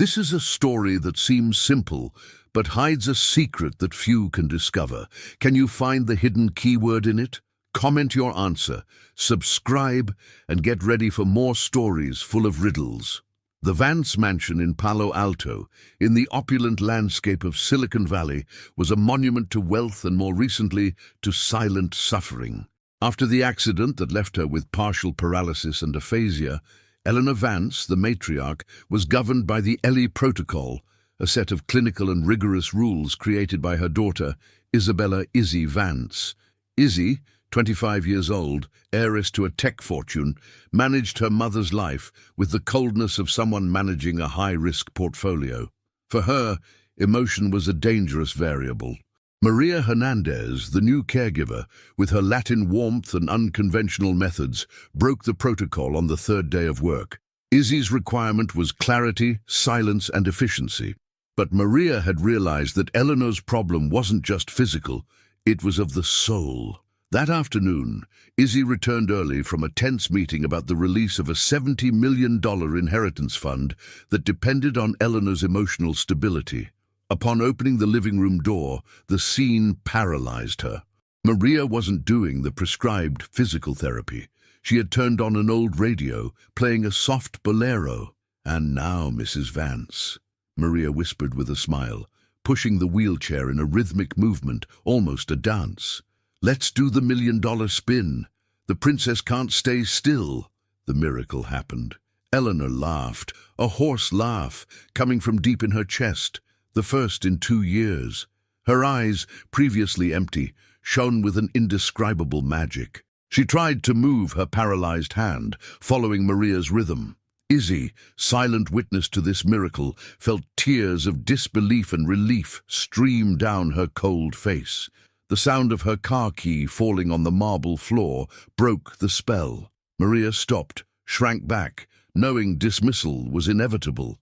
This is a story that seems simple, but hides a secret that few can discover. Can you find the hidden keyword in it? Comment your answer, subscribe, and get ready for more stories full of riddles. The Vance Mansion in Palo Alto, in the opulent landscape of Silicon Valley, was a monument to wealth and, more recently, to silent suffering. After the accident that left her with partial paralysis and aphasia, Eleanor Vance, the matriarch, was governed by the Ellie Protocol, a set of clinical and rigorous rules created by her daughter, Isabella "Izzy" Vance. Izzy, 25 years old, heiress to a tech fortune, managed her mother's life with the coldness of someone managing a high-risk portfolio. For her, emotion was a dangerous variable. Maria Hernandez, the new caregiver, with her Latin warmth and unconventional methods, broke the protocol on the third day of work. Izzy's requirement was clarity, silence, and efficiency. But Maria had realized that Eleanor's problem wasn't just physical, it was of the soul. That afternoon, Izzy returned early from a tense meeting about the release of a $70 million inheritance fund that depended on Eleanor's emotional stability. Upon opening the living room door, the scene paralyzed her. Maria wasn't doing the prescribed physical therapy. She had turned on an old radio, playing a soft bolero. "And now, Mrs. Vance," Maria whispered with a smile, pushing the wheelchair in a rhythmic movement, almost a dance. "Let's do the $1 million spin. The princess can't stay still." The miracle happened. Eleanor laughed, a hoarse laugh coming from deep in her chest, the first in 2 years. Her eyes, previously empty, shone with an indescribable magic. She tried to move her paralyzed hand, following Maria's rhythm. Izzy, silent witness to this miracle, felt tears of disbelief and relief stream down her cold face. The sound of her car key falling on the marble floor broke the spell. Maria stopped, shrank back, knowing dismissal was inevitable.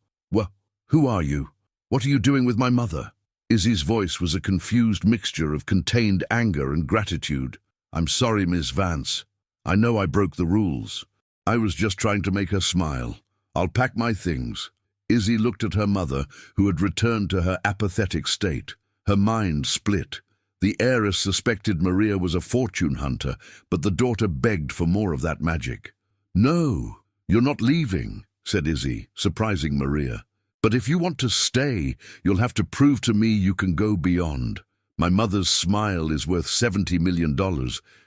Who are you? What are you doing with my mother?" Izzy's voice was a confused mixture of contained anger and gratitude. "I'm sorry, Miss Vance. I know I broke the rules. I was just trying to make her smile. I'll pack my things." Izzy looked at her mother, who had returned to her apathetic state. Her mind split. The heiress suspected Maria was a fortune hunter, but the daughter begged for more of that magic. "No, you're not leaving," said Izzy, surprising Maria. "But if you want to stay, you'll have to prove to me you can go beyond. My mother's smile is worth $70 million,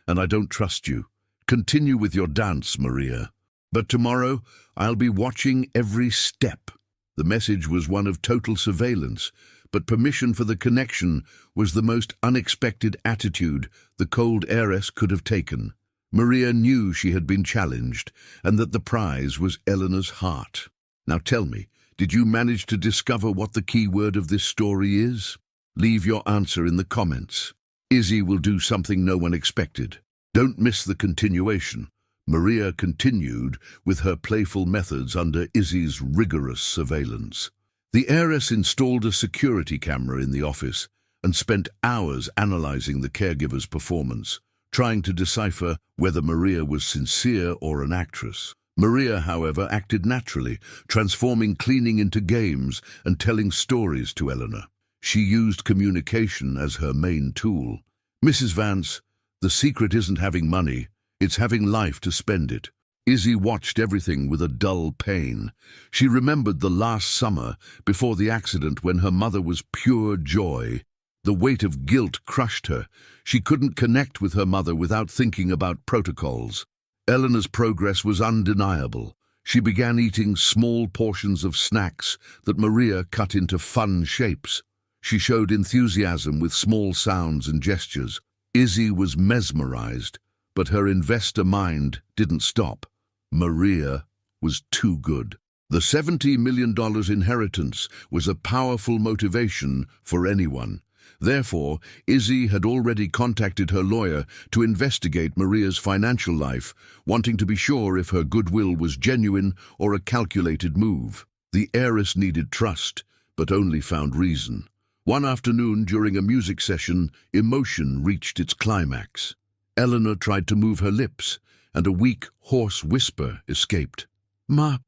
and I don't trust you. Continue with your dance, Maria. But tomorrow, I'll be watching every step." The message was one of total surveillance, but permission for the connection was the most unexpected attitude the cold heiress could have taken. Maria knew she had been challenged, and that the prize was Eleanor's heart. "Now tell me, did you manage to discover what the key word of this story is? Leave your answer in the comments. Izzy will do something no one expected. Don't miss the continuation. Maria continued with her playful methods under Izzy's rigorous surveillance. The heiress installed a security camera in the office and spent hours analyzing the caregiver's performance, trying to decipher whether Maria was sincere or an actress. Maria, however, acted naturally, transforming cleaning into games and telling stories to Eleanor. She used communication as her main tool. "Mrs. Vance, the secret isn't having money, it's having life to spend it." Izzy watched everything with a dull pain. She remembered the last summer, before the accident, when her mother was pure joy. The weight of guilt crushed her. She couldn't connect with her mother without thinking about protocols. Eleanor's progress was undeniable. She began eating small portions of snacks that Maria cut into fun shapes. She showed enthusiasm with small sounds and gestures. Izzy was mesmerized, but her investor mind didn't stop. Maria was too good. The $70 million inheritance was a powerful motivation for anyone. Therefore, Izzy had already contacted her lawyer to investigate Maria's financial life, wanting to be sure if her goodwill was genuine or a calculated move. The heiress needed trust, but only found reason. One afternoon during a music session, emotion reached its climax. Eleanor tried to move her lips, and a weak, hoarse whisper escaped. Ma.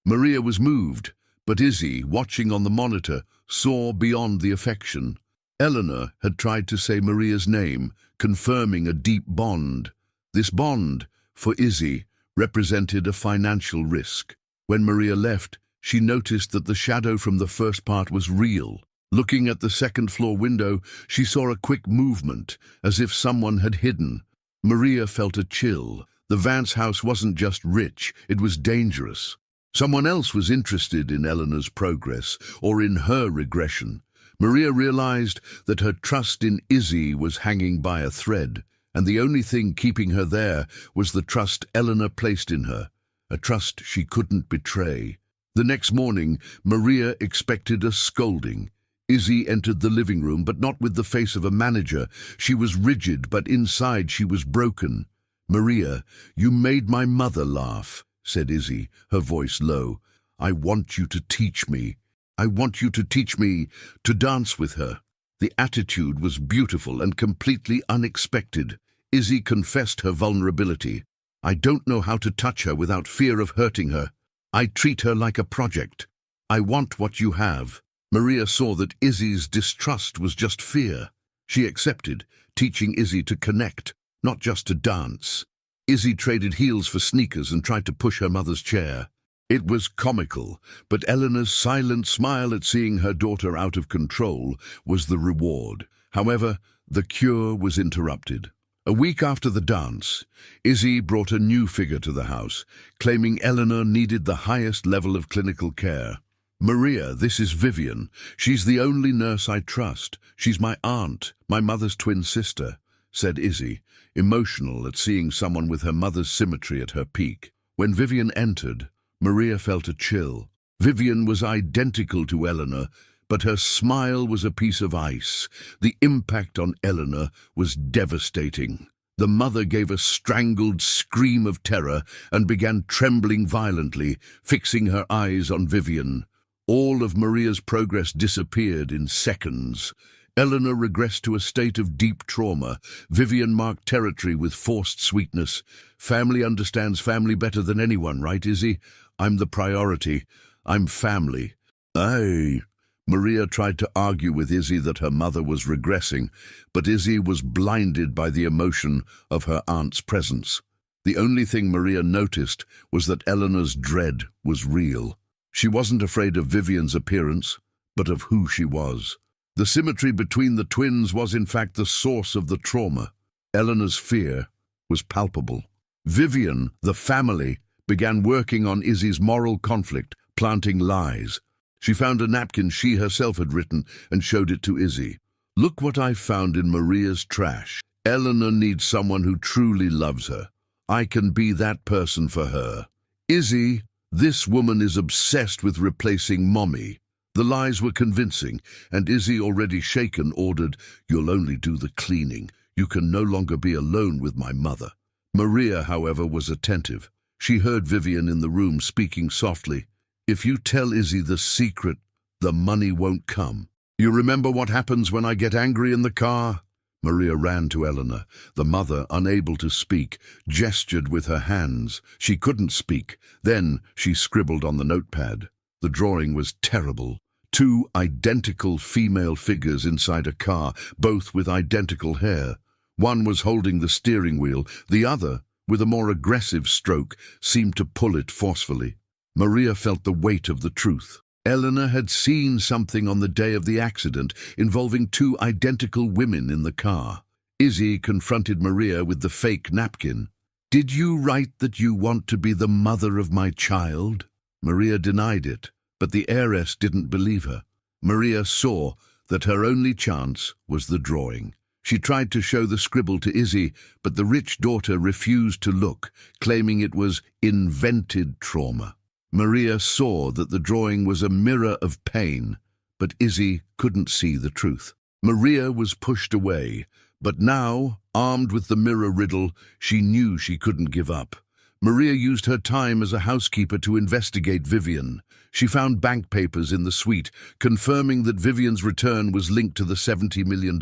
Maria was moved, But Izzy, watching on the monitor, saw beyond the affection. Eleanor had tried to say Maria's name, confirming a deep bond. This bond, for Izzy, represented a financial risk. When Maria left, she noticed that the shadow from the first part was real. Looking at the second-floor window, she saw a quick movement, as if someone had hidden. Maria felt a chill. The Vance house wasn't just rich, it was dangerous. Someone else was interested in Eleanor's progress, or in her regression. Maria realized that her trust in Izzy was hanging by a thread, and the only thing keeping her there was the trust Eleanor placed in her, a trust she couldn't betray. The next morning, Maria expected a scolding. Izzy entered the living room, but not with the face of a manager. She was rigid, but inside she was broken. "Maria, you made my mother laugh," said Izzy, her voice low. "I want you to teach me. I want you to teach me to dance with her." The attitude was beautiful and completely unexpected. Izzy confessed her vulnerability. "I don't know how to touch her without fear of hurting her. I treat her like a project. I want what you have." Maria saw that Izzy's distrust was just fear. She accepted, teaching Izzy to connect, not just to dance. Izzy traded heels for sneakers and tried to push her mother's chair. It was comical, but Eleanor's silent smile at seeing her daughter out of control was the reward. However, the cure was interrupted. A week after the dance, Izzy brought a new figure to the house, claiming Eleanor needed the highest level of clinical care. "Maria, this is Vivian. She's the only nurse I trust. She's my aunt, my mother's twin sister," said Izzy, emotional at seeing someone with her mother's symmetry at her peak. When Vivian entered, Maria felt a chill. Vivian was identical to Eleanor, but her smile was a piece of ice. The impact on Eleanor was devastating. The mother gave a strangled scream of terror and began trembling violently, fixing her eyes on Vivian. All of Maria's progress disappeared in seconds. Eleanor regressed to a state of deep trauma. Vivian marked territory with forced sweetness. "Family understands family better than anyone, right, Izzy? I'm the priority. I'm family." "Aye." Maria tried to argue with Izzy that her mother was regressing, but Izzy was blinded by the emotion of her aunt's presence. The only thing Maria noticed was that Eleanor's dread was real. She wasn't afraid of Vivian's appearance, but of who she was. The symmetry between the twins was in fact the source of the trauma. Eleanor's fear was palpable. Vivian, the family, began working on Izzy's moral conflict, planting lies. She found a napkin she herself had written and showed it to Izzy. "Look what I found in Maria's trash. Eleanor needs someone who truly loves her. I can be that person for her. Izzy, this woman is obsessed with replacing Mommy." The lies were convincing, and Izzy, already shaken, ordered, "You'll only do the cleaning. You can no longer be alone with my mother." Maria, however, was attentive. She heard Vivian in the room speaking softly. "If you tell Izzy the secret, the money won't come. You remember what happens when I get angry in the car?" Maria ran to Eleanor. The mother, unable to speak, gestured with her hands. She couldn't speak. Then she scribbled on the notepad. The drawing was terrible. 2 identical female figures inside a car, both with identical hair. One was holding the steering wheel. The other, with a more aggressive stroke, seemed to pull it forcefully. Maria felt the weight of the truth. Eleanor had seen something on the day of the accident involving 2 identical women in the car. Izzy confronted Maria with the fake napkin. "Did you write that you want to be the mother of my child?" Maria denied it, but the heiress didn't believe her. Maria saw that her only chance was the drawing. She tried to show the scribble to Izzy, but the rich daughter refused to look, claiming it was invented trauma. Maria saw that the drawing was a mirror of pain, but Izzy couldn't see the truth. Maria was pushed away, but now, armed with the mirror riddle, she knew she couldn't give up. Maria used her time as a housekeeper to investigate Vivian. She found bank papers in the suite, confirming that Vivian's return was linked to the $70 million.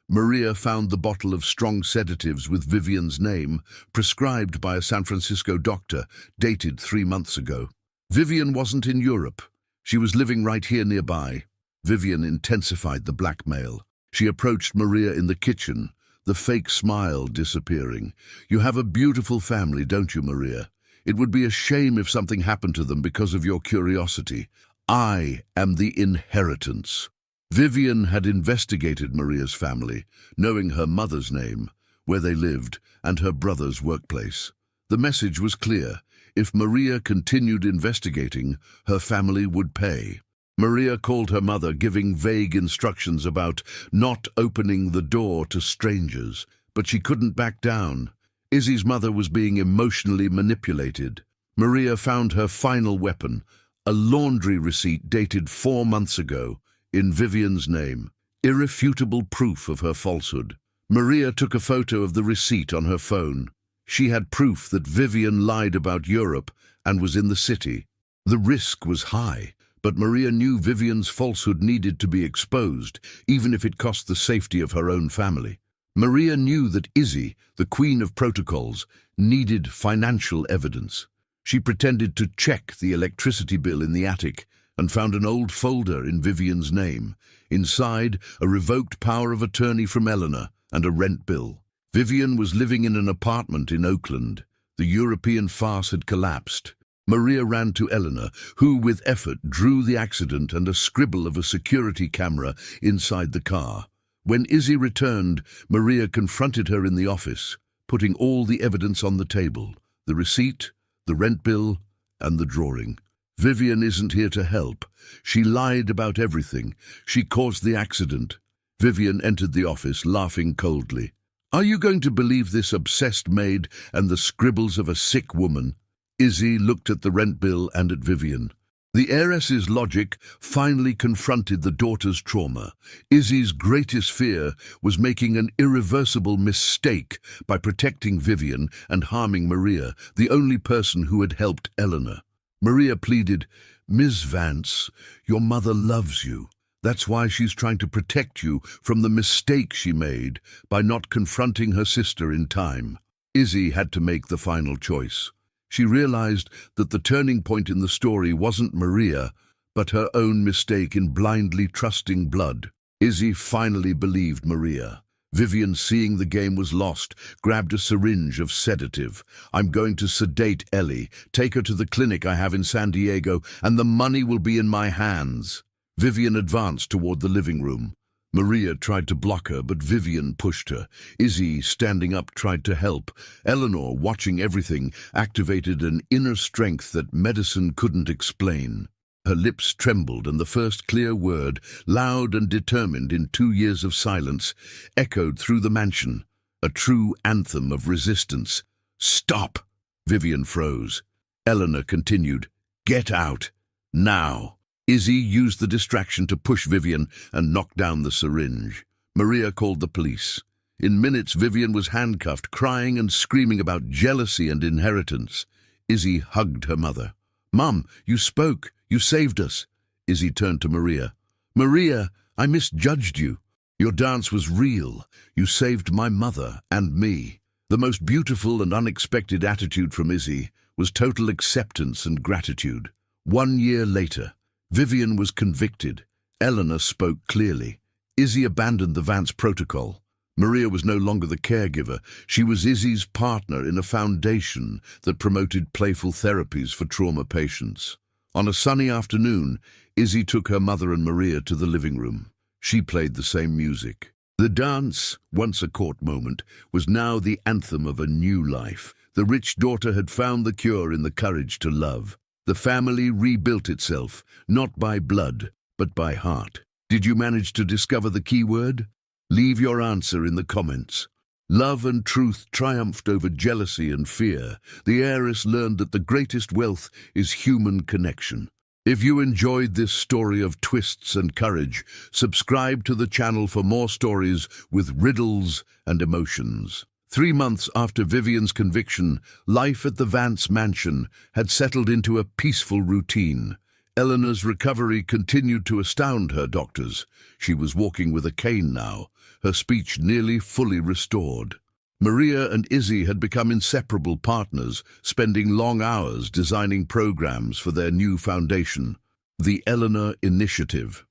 Maria found the bottle of strong sedatives with Vivian's name, prescribed by a San Francisco doctor, dated 3 months ago. Vivian wasn't in Europe. She was living right here nearby. Vivian intensified the blackmail. She approached Maria in the kitchen, the fake smile disappearing. "You have a beautiful family, don't you, Maria? It would be a shame if something happened to them because of your curiosity. I am the inheritance." Vivian had investigated Maria's family, knowing her mother's name, where they lived, and her brother's workplace. The message was clear. If Maria continued investigating, her family would pay. Maria called her mother, giving vague instructions about not opening the door to strangers, but she couldn't back down. Izzy's mother was being emotionally manipulated. Maria found her final weapon, a laundry receipt dated 4 months ago, in Vivian's name, irrefutable proof of her falsehood. Maria took a photo of the receipt on her phone. She had proof that Vivian lied about Europe and was in the city. The risk was high, but Maria knew Vivian's falsehood needed to be exposed, even if it cost the safety of her own family. Maria knew that Izzy, the queen of protocols, needed financial evidence. She pretended to check the electricity bill in the attic and found an old folder in Vivian's name. Inside, a revoked power of attorney from Eleanor and a rent bill. Vivian was living in an apartment in Oakland. The European farce had collapsed. Maria ran to Eleanor, who with effort drew the accident and a scribble of a security camera inside the car. When Izzy returned, Maria confronted her in the office, putting all the evidence on the table: the receipt, the rent bill, and the drawing. "Vivian isn't here to help. She lied about everything. She caused the accident." Vivian entered the office, laughing coldly. "Are you going to believe this obsessed maid and the scribbles of a sick woman?" Izzy looked at the rent bill and at Vivian. The heiress's logic finally confronted the daughter's trauma. Izzy's greatest fear was making an irreversible mistake by protecting Vivian and harming Maria, the only person who had helped Eleanor. Maria pleaded, "Ms. Vance, your mother loves you. That's why she's trying to protect you from the mistake she made by not confronting her sister in time." Izzy had to make the final choice. She realized that the turning point in the story wasn't Maria, but her own mistake in blindly trusting blood. Izzy finally believed Maria. Vivian, seeing the game was lost, grabbed a syringe of sedative. "I'm going to sedate Ellie, take her to the clinic I have in San Diego, and the money will be in my hands." Vivian advanced toward the living room. Maria tried to block her, but Vivian pushed her. Izzy, standing up, tried to help. Eleanor, watching everything, activated an inner strength that medicine couldn't explain. Her lips trembled, and the first clear word, loud and determined in 2 years of silence, echoed through the mansion, a true anthem of resistance. "Stop!" Vivian froze. Eleanor continued, "Get out, now." Izzy used the distraction to push Vivian and knock down the syringe. Maria called the police. In minutes, Vivian was handcuffed, crying and screaming about jealousy and inheritance. Izzy hugged her mother. "Mum, you spoke. You saved us." Izzy turned to Maria. "Maria, I misjudged you. Your dance was real. You saved my mother and me." The most beautiful and unexpected attitude from Izzy was total acceptance and gratitude. 1 year later, Vivian was convicted. Eleanor spoke clearly. Izzy abandoned the Vance protocol. Maria was no longer the caregiver. She was Izzy's partner in a foundation that promoted playful therapies for trauma patients. On a sunny afternoon, Izzy took her mother and Maria to the living room. She played the same music. The dance, once a court moment, was now the anthem of a new life. The rich daughter had found the cure in the courage to love. The family rebuilt itself, not by blood, but by heart. Did you manage to discover the key word? Leave your answer in the comments. Love and truth triumphed over jealousy and fear. The heiress learned that the greatest wealth is human connection. If you enjoyed this story of twists and courage, subscribe to the channel for more stories with riddles and emotions. 3 months after Vivian's conviction, life at the Vance mansion had settled into a peaceful routine. Eleanor's recovery continued to astound her doctors. She was walking with a cane now, her speech nearly fully restored. Maria and Izzy had become inseparable partners, spending long hours designing programs for their new foundation. The Eleanor Initiative.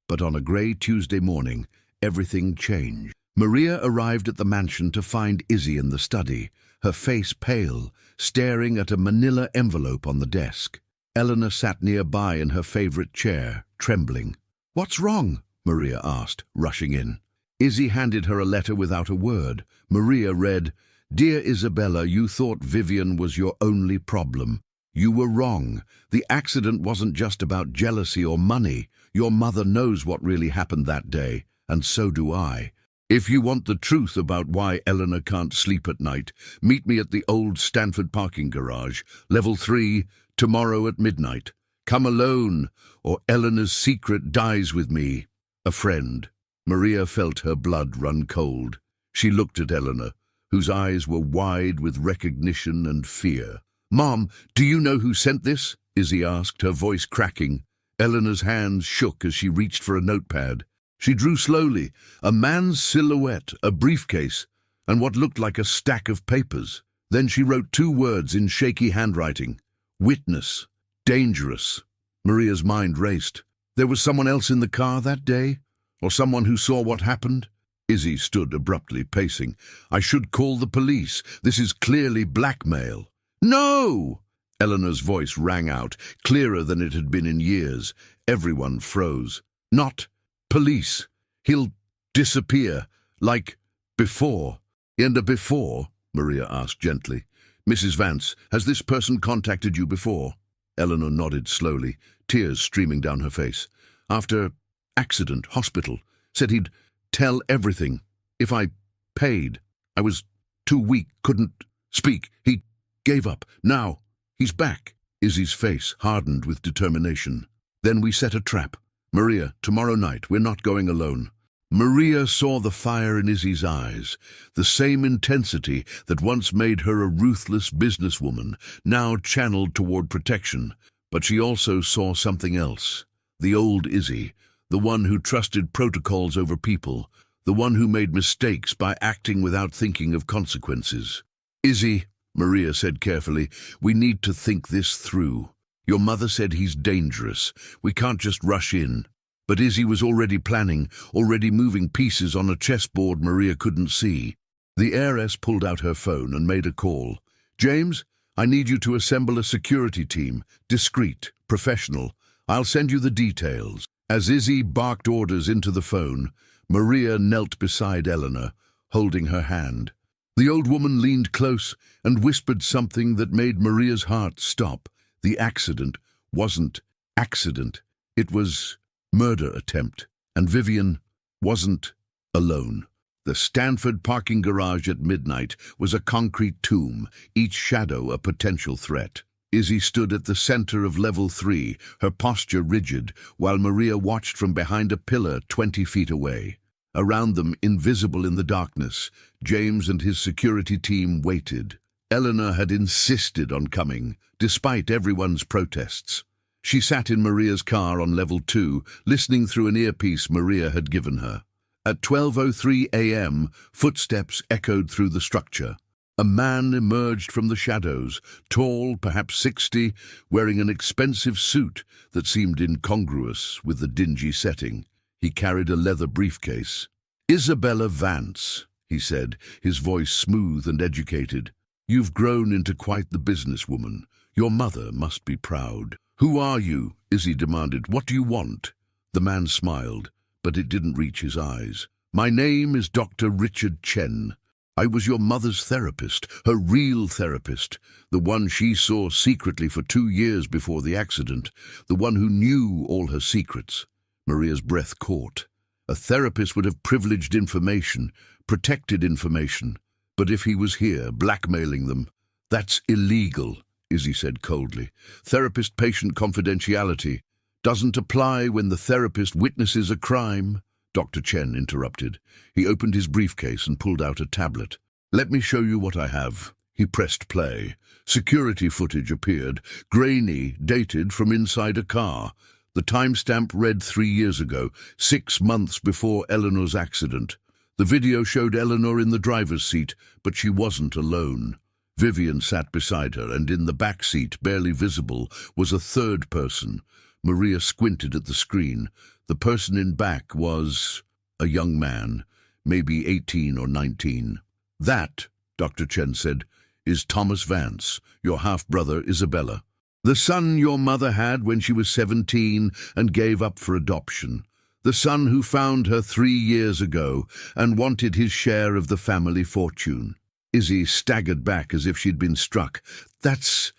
But on a grey Tuesday morning, everything changed. Maria arrived at the mansion to find Izzy in the study, her face pale, staring at a manila envelope on the desk. Eleanor sat nearby in her favourite chair, trembling. "What's wrong?" Maria asked, rushing in. Izzy handed her a letter without a word. Maria read, "Dear Isabella, you thought Vivian was your only problem. You were wrong. The accident wasn't just about jealousy or money. Your mother knows what really happened that day, and so do I. If you want the truth about why Eleanor can't sleep at night, meet me at the old Stanford parking garage, level 3, tomorrow at midnight. Come alone, or Eleanor's secret dies with me. A friend." Maria felt her blood run cold. She looked at Eleanor, whose eyes were wide with recognition and fear. "Mom, do you know who sent this?" Izzy asked, her voice cracking. Eleanor's hands shook as she reached for a notepad. She drew slowly, a man's silhouette, a briefcase, and what looked like a stack of papers. Then she wrote 2 words in shaky handwriting. "Witness. Dangerous." Maria's mind raced. There was someone else in the car that day? Or someone who saw what happened? Izzy stood abruptly, pacing. "I should call the police. This is clearly blackmail." "No!" Eleanor's voice rang out, clearer than it had been in years. Everyone froze. "Not police. He'll disappear, like before." "And before?" Maria asked gently. "Mrs. Vance, has this person contacted you before?" Eleanor nodded slowly, tears streaming down her face. "After accident, hospital. Said he'd tell everything. If I paid. I was too weak, couldn't speak. He gave up. Now he's back." Izzy's face hardened with determination. "Then we set a trap. Maria, tomorrow night, we're not going alone." Maria saw the fire in Izzy's eyes, the same intensity that once made her a ruthless businesswoman, now channeled toward protection. But she also saw something else. The old Izzy, the one who trusted protocols over people, the one who made mistakes by acting without thinking of consequences. "Izzy," Maria said carefully, "we need to think this through. Your mother said he's dangerous. We can't just rush in." But Izzy was already planning, already moving pieces on a chessboard Maria couldn't see. The heiress pulled out her phone and made a call. "James, I need you to assemble a security team. Discreet, professional. I'll send you the details." As Izzy barked orders into the phone, Maria knelt beside Eleanor, holding her hand. The old woman leaned close and whispered something that made Maria's heart stop. The accident wasn't accident. It was murder attempt. And Vivian wasn't alone. The Stanford parking garage at midnight was a concrete tomb, each shadow a potential threat. Izzy stood at the center of level 3, her posture rigid, while Maria watched from behind a pillar 20 feet away. Around them, invisible in the darkness, James and his security team waited. Eleanor had insisted on coming, despite everyone's protests. She sat in Maria's car on level 2, listening through an earpiece Maria had given her. At 12:03 a.m., footsteps echoed through the structure. A man emerged from the shadows, tall, perhaps 60, wearing an expensive suit that seemed incongruous with the dingy setting. He carried a leather briefcase. "Isabella Vance," he said, his voice smooth and educated. "You've grown into quite the businesswoman. Your mother must be proud." "Who are you?" Izzy demanded. "What do you want?" The man smiled, but it didn't reach his eyes. "My name is Dr. Richard Chen. I was your mother's therapist, her real therapist, the one she saw secretly for 2 years before the accident, the one who knew all her secrets." Maria's breath caught. A therapist would have privileged information, protected information. But if he was here, blackmailing them, that's illegal, Izzy said coldly. Therapist-patient confidentiality doesn't apply when the therapist witnesses a crime. Dr. Chen interrupted. He opened his briefcase and pulled out a tablet. "Let me show you what I have." He pressed play. Security footage appeared, grainy, dated from inside a car. The timestamp read 3 years ago, 6 months before Eleanor's accident. The video showed Eleanor in the driver's seat, but she wasn't alone. Vivian sat beside her, and in the back seat, barely visible, was a third person. Maria squinted at the screen. The person in back was a young man, maybe 18 or 19. "That," Dr. Chen said, "is Thomas Vance, your half-brother Isabella. The son your mother had when she was 17 and gave up for adoption. The son who found her 3 years ago and wanted his share of the family fortune." Izzy staggered back as if she'd been struck. That's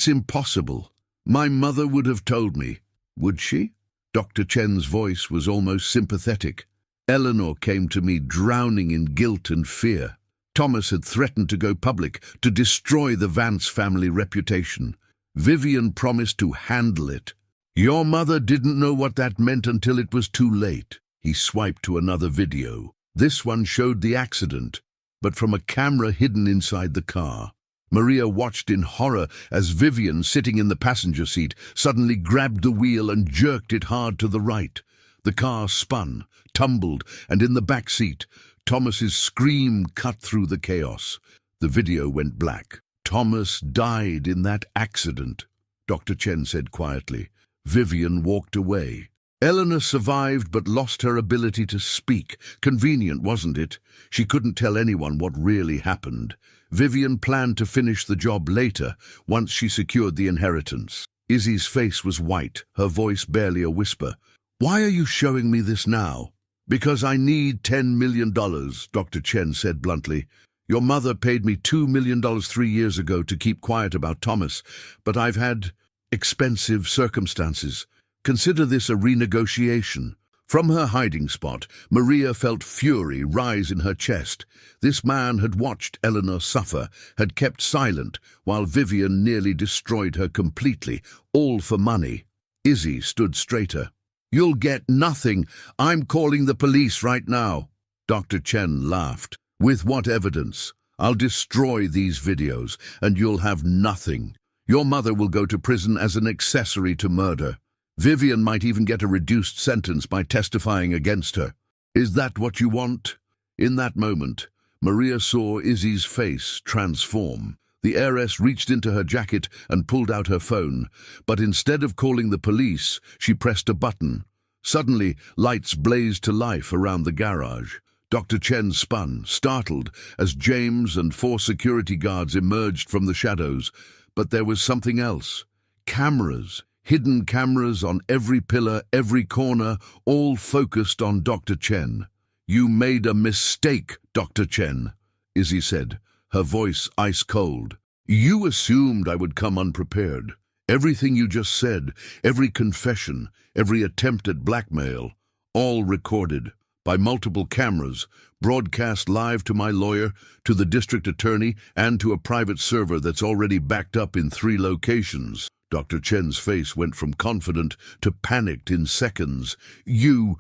impossible. My mother would have told me." "Would she?" Dr. Chen's voice was almost sympathetic. "Eleanor came to me drowning in guilt and fear. Thomas had threatened to go public, to destroy the Vance family reputation. Vivian promised to handle it. Your mother didn't know what that meant until it was too late." He swiped to another video. This one showed the accident, but from a camera hidden inside the car. Maria watched in horror as Vivian, sitting in the passenger seat, suddenly grabbed the wheel and jerked it hard to the right. The car spun, tumbled, and in the back seat, Thomas's scream cut through the chaos. The video went black. "Thomas died in that accident," Dr. Chen said quietly. Vivian walked away. Eleanor survived but lost her ability to speak. Convenient, wasn't it? She couldn't tell anyone what really happened. Vivian planned to finish the job later, once she secured the inheritance. Izzy's face was white, her voice barely a whisper. "Why are you showing me this now?" "Because I need $10 million, Dr. Chen said bluntly. "Your mother paid me $2 million 3 years ago to keep quiet about Thomas, but I've had expensive circumstances. Consider this a renegotiation." From her hiding spot, Maria felt fury rise in her chest. This man had watched Eleanor suffer, had kept silent, while Vivian nearly destroyed her completely, all for money. Izzy stood straighter. "You'll get nothing. I'm calling the police right now." Dr. Chen laughed. "With what evidence? I'll destroy these videos, and you'll have nothing. Your mother will go to prison as an accessory to murder. Vivian might even get a reduced sentence by testifying against her. Is that what you want?" In that moment, Maria saw Izzy's face transform. The heiress reached into her jacket and pulled out her phone, but instead of calling the police, she pressed a button. Suddenly, lights blazed to life around the garage. Dr. Chen spun, startled, as James and 4 security guards emerged from the shadows. But there was something else. Cameras. Hidden cameras on every pillar, every corner, all focused on Dr. Chen. "You made a mistake, Dr. Chen," Izzy said, her voice ice-cold. "You assumed I would come unprepared. Everything you just said, every confession, every attempt at blackmail, all recorded by multiple cameras, broadcast live to my lawyer, to the district attorney, and to a private server that's already backed up in 3 locations. Dr. Chen's face went from confident to panicked in seconds. You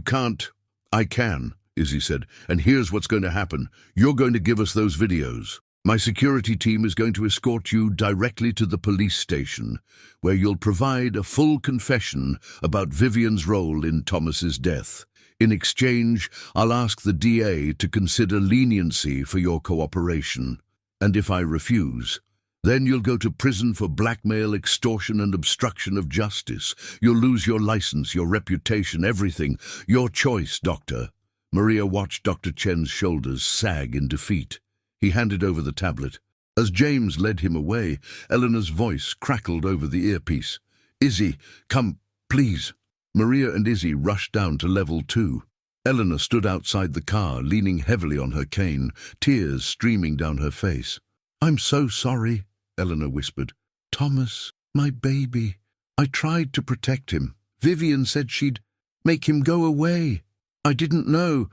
can't." "I can," Izzy said, "and here's what's going to happen. You're going to give us those videos. My security team is going to escort you directly to the police station, where you'll provide a full confession about Vivian's role in Thomas's death. In exchange, I'll ask the DA to consider leniency for your cooperation. And if I refuse, then you'll go to prison for blackmail, extortion, and obstruction of justice. You'll lose your license, your reputation, everything. Your choice, Doctor." Maria watched Dr. Chen's shoulders sag in defeat. He handed over the tablet. As James led him away, Eleanor's voice crackled over the earpiece. "Izzy, come, please." Maria and Izzy rushed down to level 2. Eleanor stood outside the car, leaning heavily on her cane, tears streaming down her face. "I'm so sorry," Eleanor whispered. "Thomas, my baby. I tried to protect him. Vivian said she'd make him go away. I didn't know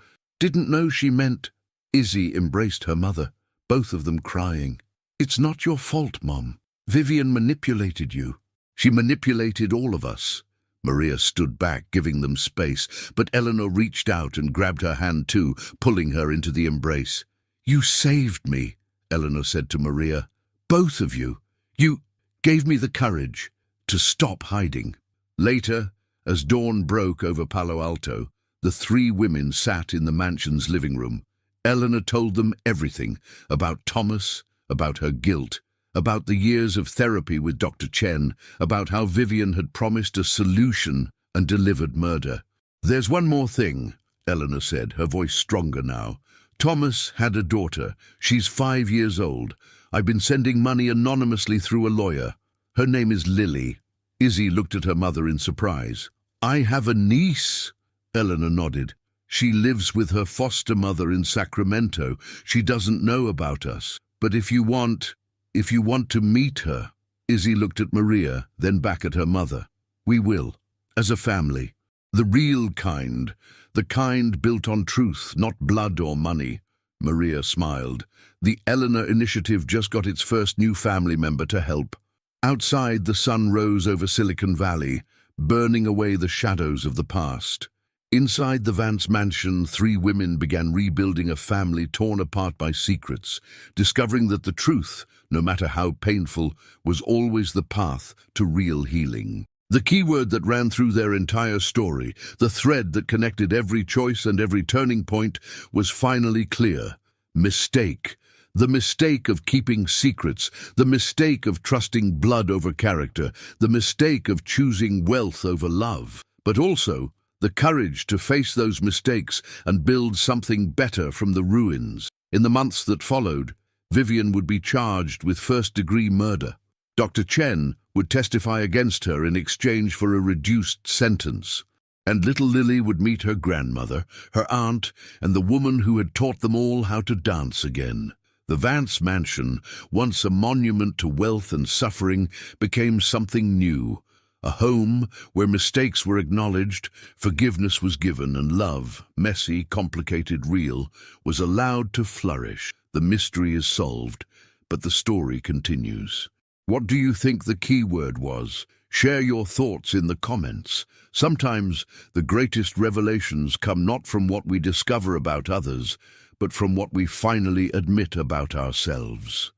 she meant—" Izzy embraced her mother, both of them crying. "It's not your fault, Mom. Vivian manipulated you. She manipulated all of us." Maria stood back, giving them space, but Eleanor reached out and grabbed her hand too, pulling her into the embrace. "You saved me," Eleanor said to Maria. "Both of you. You gave me the courage to stop hiding." Later, as dawn broke over Palo Alto, the 3 women sat in the mansion's living room. Eleanor told them everything about Thomas, about her guilt, about the years of therapy with Dr. Chen, about how Vivian had promised a solution and delivered murder. "There's one more thing," Eleanor said, her voice stronger now. "Thomas had a daughter. She's 5 years old. I've been sending money anonymously through a lawyer. Her name is Lily." Izzy looked at her mother in surprise. "I have a niece," Eleanor nodded. "She lives with her foster mother in Sacramento. She doesn't know about us. But if you want to meet her." Izzy looked at Maria, then back at her mother. "We will, as a family. The real kind, the kind built on truth, not blood or money." Maria smiled. The Eleanor Initiative just got its first new family member to help. Outside, the sun rose over Silicon Valley, burning away the shadows of the past. Inside the Vance mansion, 3 women began rebuilding a family torn apart by secrets, discovering that the truth, no matter how painful, was always the path to real healing. The key word that ran through their entire story, the thread that connected every choice and every turning point, was finally clear: mistake. The mistake of keeping secrets, the mistake of trusting blood over character, the mistake of choosing wealth over love. But also, the courage to face those mistakes and build something better from the ruins. In the months that followed, Vivian would be charged with first-degree murder. Dr. Chen would testify against her in exchange for a reduced sentence. And little Lily would meet her grandmother, her aunt, and the woman who had taught them all how to dance again. The Vance mansion, once a monument to wealth and suffering, became something new. A home where mistakes were acknowledged, forgiveness was given, and love, messy, complicated, real, was allowed to flourish. The mystery is solved, but the story continues. What do you think the key word was? Share your thoughts in the comments. Sometimes the greatest revelations come not from what we discover about others, but from what we finally admit about ourselves.